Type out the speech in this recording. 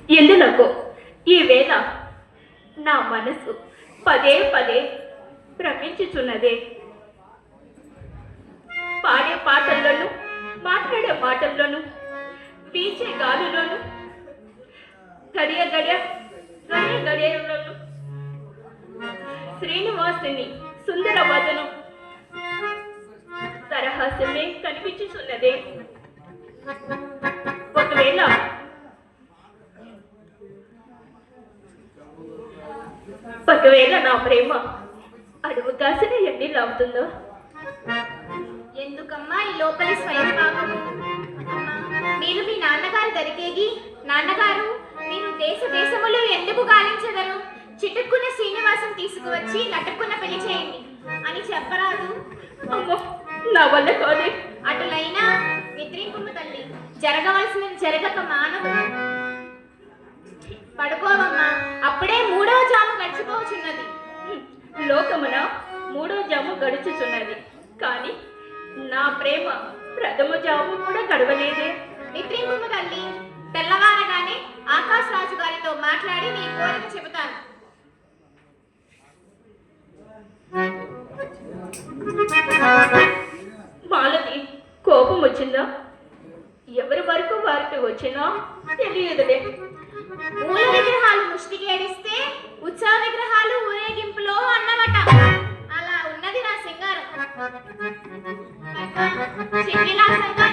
ఎందులకు ఈవేళ నా మనసు పదే పదే భ్రమించుచున్నదే. పాడే పాటల్లోనూ, మాట్లాడే మాటల్లోనూ, వీచే గాలులోనూ, గడియ గడియ గడియ గడియలోనూ శ్రీనివాసుని సుందర వదనం తరహాసమే కనిపించుచున్నదే. ఒకవేళ నా ప్రేమ అడుగు కాసిన ఎన్నిళ్ళు అవుతుందో. ఎందుకమ్మా ఈ లోపలి స్వయం పాపము? మీరు మీ నాన్నగారు దరికేగి, నాన్నగారు మీరు దేశ దేశములు ఎందుకు గాలించగలరు? చిటుక్కున్న శ్రీనివాసం తీసుకువచ్చి లటుక్కున్న పెళ్లి చేయండి అని చెప్పరాదు. అమ్మో, నా వల్ల కాదే. అటులైనా నిద్రింపుము తల్లి, జరగవలసినది జరగక మానవు. పడుకోవమ్మా, అప్పుడే 3వ జాము గడిచిపోచున్నది. లోకమున 3వ జాము గడుచుచున్నది, కానీ నా ప్రేమ ప్రథమ జాము కూడా గడవలేదే. నిద్రింపుము తల్లి, తెల్లవారగానే ఆకాశ్ రాజు గారితో మాట్లాడి నీ కోరిక చెబుతాను. మాలతి కోపం వచ్చిందా? ఎవరి వరకు వారికి వచ్చినా తెలియదులే. మూల విగ్రహాలు ముష్టికేడిస్తే ఉత్సవ విగ్రహాలు ఊరేగింపులో అన్నమాట. అలా ఉన్నది నా సింగారం. చిన్నిలాసంగా